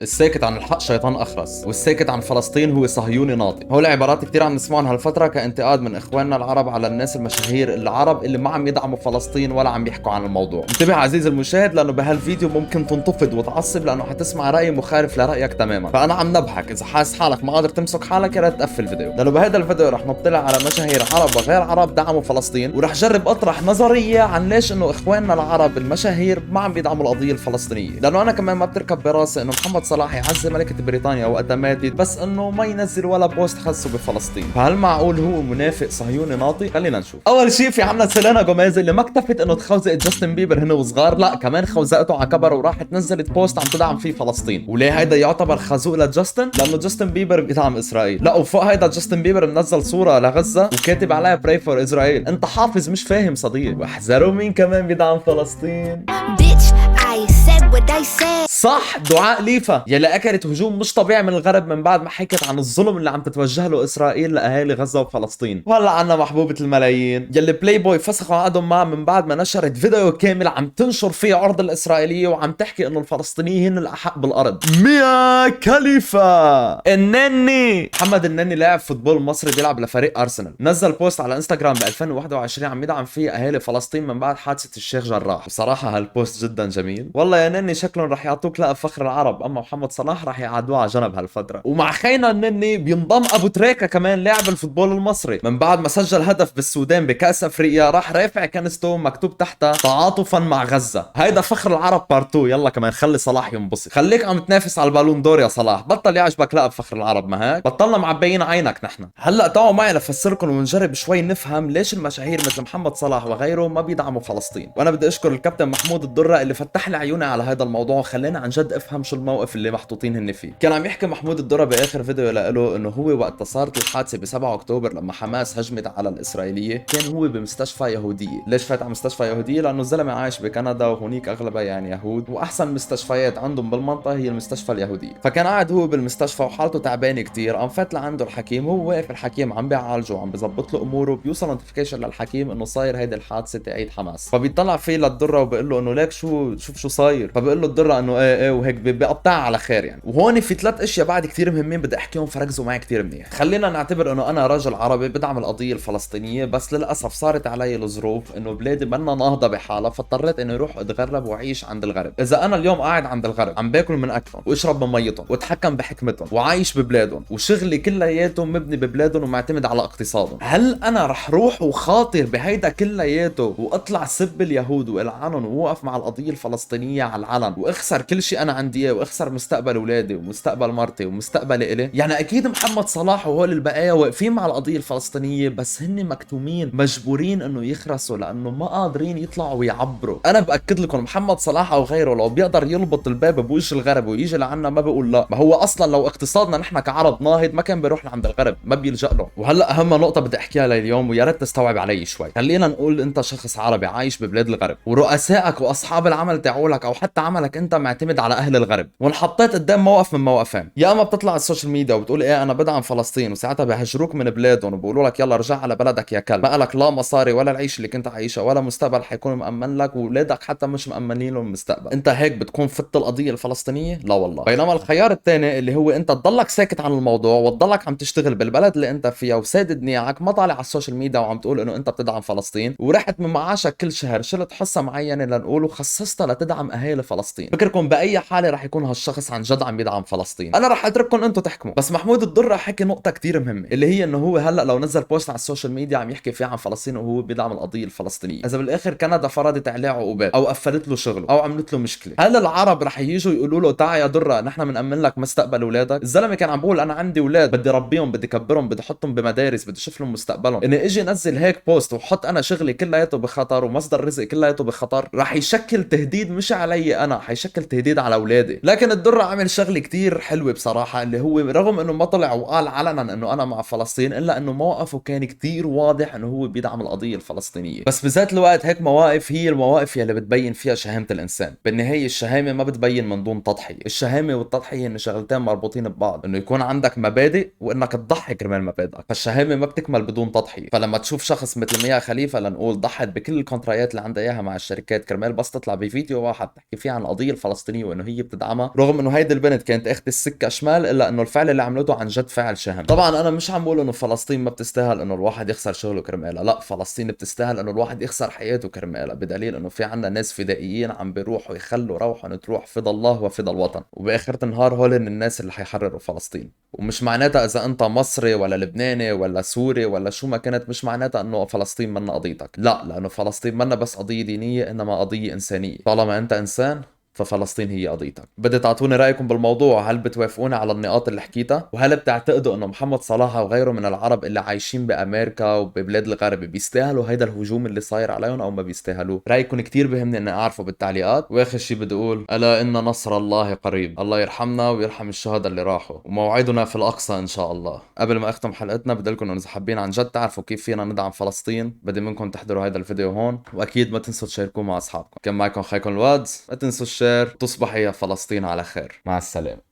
الساكت عن الحق شيطان أخرس، والساكت عن فلسطين هو صهيوني ناطق. هول عبارات كتير عم نسمعهم هالفترة كانتقاد من إخواننا العرب على الناس المشاهير العرب اللي ما عم يدعموا فلسطين ولا عم يحكوا عن الموضوع. انتبه عزيزي المشاهد، لأنه بهالفيديو ممكن تنتفض وتعصب لأنه حتسمع رأي مخالف لرأيك تماما. فأنا عم نبهك، إذا حاسس حالك ما قادر تمسك حالك يا ريت تقفل الفيديو، لأنه بهذا الفيديو رح نطلع على مشاهير عرب وغير عرب دعموا فلسطين، ورح جرب أطرح نظرية عن ليش إنه إخواننا العرب المشاهير ما عم بيدعموا القضية الفلسطينية. لأنه أنا كمان ما بتركب براسي إنه محمد صلاح يعزي ملكة بريطانيا وقتها ماتت بس انه ما ينزل ولا بوست خاصه بفلسطين. فهل معقول هو منافق صهيوني ناطق؟ خلينا نشوف. اول شيء في عنا سيلينا جوميز اللي ما اكتفت انه تخوزق جاستن بيبر هنا وصغار، لا كمان خوزقته على كبر وراحت نزلت بوست عم تدعم فيه فلسطين. وليه هيدا يعتبر خازوق لجاستن؟ لانه جاستن بيبر بيدعم اسرائيل. لا وفوق هيدا جاستن بيبر منزل صوره لغزه وكاتب عليها براي فور اسرائيل. انت حافظ مش فاهم صديق. واحذروا مين كمان بيدعم فلسطين. صح، دعاء ليفا يلي اكلت هجوم مش طبيعي من الغرب من بعد ما حكت عن الظلم اللي عم تتوجه له اسرائيل لاهالي غزه وفلسطين. وهلا عنا محبوبه الملايين يلي بلاي بوي فسخوا عقدهم معها من بعد ما نشرت فيديو كامل عم تنشر فيه عرض الاسرائيليه وعم تحكي انه الفلسطينيين الاحق بالارض. ميا خليفه النني محمد النني لاعب فوتبول مصري بيلعب لفريق ارسنال، نزل بوست على انستغرام ب 2021 عم يدعم فيه اهالي فلسطين من بعد حادثه الشيخ جراح. بصراحه هالبوست جدا جميل. والله يا نني شكلهم رح يعطوك لقب فخر العرب، اما محمد صلاح رح يقعدوه على جنب هالفتره. ومع خينا النني بينضم ابو تريكه كمان لاعب الفوتبول المصري، من بعد ما سجل هدف بالسودان بكاس افريقيا راح رافع كنسته مكتوب تحتها تعاطفا مع غزه. هيدا فخر العرب بارت 2. يلا كمان خلي صلاح ينبسط، خليك عم تنافس على البالون دور يا صلاح، بطل يعجبك لقب فخر العرب ما هيك؟ بطلنا معبيين عينك نحن. هلا تعوا معي لفسركم ونجرب شوي نفهم ليش المشاهير مثل محمد صلاح وغيره ما بيدعموا فلسطين. وانا بدي اشكر الكابتن محمود الدره اللي فتح لي عيوني على هذا الموضوع وخلاني عن جد افهم شو الموقف اللي محطوطين هن فيه. كان عم يحكي محمود الدره باخر فيديو له انه هو وقت صارت الحادثه ب 7 اكتوبر لما حماس هجمت على الاسرائيليه كان هو بمستشفى يهوديه. ليش فات على مستشفى يهوديه؟ لانه الزلمه عايش بكندا وهونيك اغلبها يعني يهود، واحسن مستشفيات عندهم بالمنطقه هي المستشفى اليهوديه. فكان قاعد هو بالمستشفى وحالته تعبانه كثير، قام فات لعنده الحكيم وهو واقف الحكيم عم بيعالجه وعم بظبط له اموره، بيوصل نوتيفيكيشن للحكيم انه صاير هيدي الحادثه تعيد حماس. فبيطلع فيه للدره وبيقول له انه ليك شوف شو صاير. فبيقول له الدره انه ايه وهيك بيقطعها على خير يعني. وهون في 3 اشياء بعد كثير مهمين بدي احكيهم فركزوا معي كثير منيح. خلينا نعتبر انه انا راجل عربي بدعم القضيه الفلسطينيه، بس للاسف صارت علي الظروف انه بلادي منا ناهضه بحالها، فاضطريت اني اروح اتغرب واعيش عند الغرب. اذا انا اليوم قاعد عند الغرب عم باكل من اكلهم واشرب من ميتهم واتحكم بحكمتهم وعايش ببلادهم وشغلي كلياته مبني ببلادهم ومعتمد على اقتصادهم، هل انا رح روح وخاطر بهيدا كلياته واطلع سب اليهود والعنهم ووقف مع القضيه الفلسطينيه على العلن واخسر كل شيء انا عندي اياه واخسر مستقبل اولادي ومستقبل مرتي ومستقبلي الي؟ يعني اكيد محمد صلاح وهول البقايا واقفين مع القضيه الفلسطينيه بس هن مكتومين مجبورين انه يخرسوا لانه ما قادرين يطلعوا ويعبروا. انا باكد لكم محمد صلاح او غيره لو بيقدر يلبط الباب بوجه الغرب ويجي لعنا ما بقول لا. ما هو اصلا لو اقتصادنا نحن كعرب ناهض ما كان بيروح لعند الغرب، ما بيلجأ له. وهلا اهم نقطه بدي احكيها لليوم ويا ريت تستوعب علي شوي. خلينا نقول انت شخص عربي عايش ببلاد الغرب ورؤسائك واصحاب العمل تاعولك او حتى عملك انت معتمد على اهل الغرب، وانحطيت قدام موقف من موقفين. يا اما بتطلع على السوشيال ميديا وبتقول ايه انا بدعم فلسطين وساعتها بهجروك من بلادهم وبقولوا لك يلا رجع على بلدك يا كلب، ما لك لا مصاري ولا العيش اللي كنت عايشها ولا مستقبل حيكون مأمن لك واولادك حتى مش مأمنين لهم المستقبل. انت هيك بتكون فت القضيه الفلسطينيه؟ لا والله. بينما الخيار الثاني اللي هو انت تضلك ساكت عن الموضوع وتضلك عم تشتغل بالبلد اللي انت فيها وسادد نياعك، ما طالع على السوشيال ميديا وعم تقول انه انت بتدعم فلسطين، ورحت من معاشك كل شهر شلت حصه معينه لنقول وخصصتها لتدعم اهالي فلسطين. فكركم باي حاله رح يكون هالشخص عن جد عم يدعم فلسطين؟ انا رح اترككم انتم تحكموا. بس محمود الدره حكي نقطه كثير مهمه اللي هي انه هو هلا لو نزل بوست على السوشيال ميديا عم يحكي فيه عن فلسطين وهو بيدعم القضيه الفلسطينيه، اذا بالاخر كندا فرضت عليه عقوبات او قفلت له شغله او عملت له مشكله، هل العرب رح يجوا يقولوا له تعال يا دره نحن بنأمن لك مستقبل اولادك؟ الزلمه كان عم بقول انا عندي اولاد بدي ربيهم بدي كبرهم بدي احطهم بمدارس بدي اشوف لهم مستقبلهم، اني اجي نزل هيك بوست وحط انا شغلي كلياته بخطر ومصدر رزق كلياته بخطر، رح يشكل تهديد مش علي انا، حيشكل تهديد على اولادي. لكن الدره عمل شغله كتير حلوه بصراحه اللي هو رغم انه ما طلع وقال علنا انه انا مع فلسطين الا انه موقفه كان كتير واضح انه هو بيدعم القضيه الفلسطينيه. بس بذات الوقت هيك مواقف هي المواقف يلي بتبين فيها شهامه الانسان. بالنهايه الشهامه ما بتبين من دون تضحيه، الشهامه والتضحيه هن شغلتين مربوطين ببعض، انه يكون عندك مبادئ وانك تضحي كرمال مبادئك، فالشهامه ما بتكمل بدون تضحيه. فلما تشوف شخص مثل ميا خليفه لنقول ضحت بكل الكونترايات اللي عندها اياها مع الشركات كرمال بس تطلع بفيديو واحد تحكي فيه عن القضيه الفلسطينيه الفلسطينيه وانه هي بتدعمها، رغم انه هيدي البنت كانت اخت السكه شمال، الا انه الفعل اللي عملته عن جد فعل شهم. طبعا انا مش عم بقول انه فلسطين ما بتستاهل انه الواحد يخسر شغله كرمالها، لا، فلسطين بتستاهل انه الواحد يخسر حياته كرمالها، بدليل انه في عنا ناس فدائيين عم بيروحوا يخلوا روحهم تروح فدى الله وفدى الوطن، وباخرة النهار هول الناس اللي حيحرروا فلسطين. ومش معناتها اذا انت مصري ولا لبناني ولا سوري ولا شو ما كانت، مش معناتها انه فلسطين منا قضيتك، لا، لانه فلسطين منا بس قضيه دينيه، انما قضيه انسانيه. طالما انت انسان ففلسطين هي قضيتك. بدي تعطوني رايكم بالموضوع، هل بتوافقوني على النقاط اللي حكيتها؟ وهل بتعتقدوا انه محمد صلاح وغيره من العرب اللي عايشين بامريكا وببلاد الغرب بيستاهلوا هيدا الهجوم اللي صاير عليهم او ما بيستاهلوه؟ رايكم كتير بهمني اني اعرفه بالتعليقات. واخر شي بدي اقول الا ان نصر الله قريب، الله يرحمنا ويرحم الشهداء اللي راحوا، وموعدنا في الاقصى ان شاء الله. قبل ما اختم حلقتنا بدي لكم انه اذا حابين عن جد تعرفوا كيف فينا ندعم فلسطين، بدي منكم تحضروا هذا الفيديو هون، واكيد ما تنسوا تشاركوه مع اصحابكم. كان معكم خيكم الوادز، ما تنسوا الشير. تصبح يا فلسطين على خير، مع السلامة.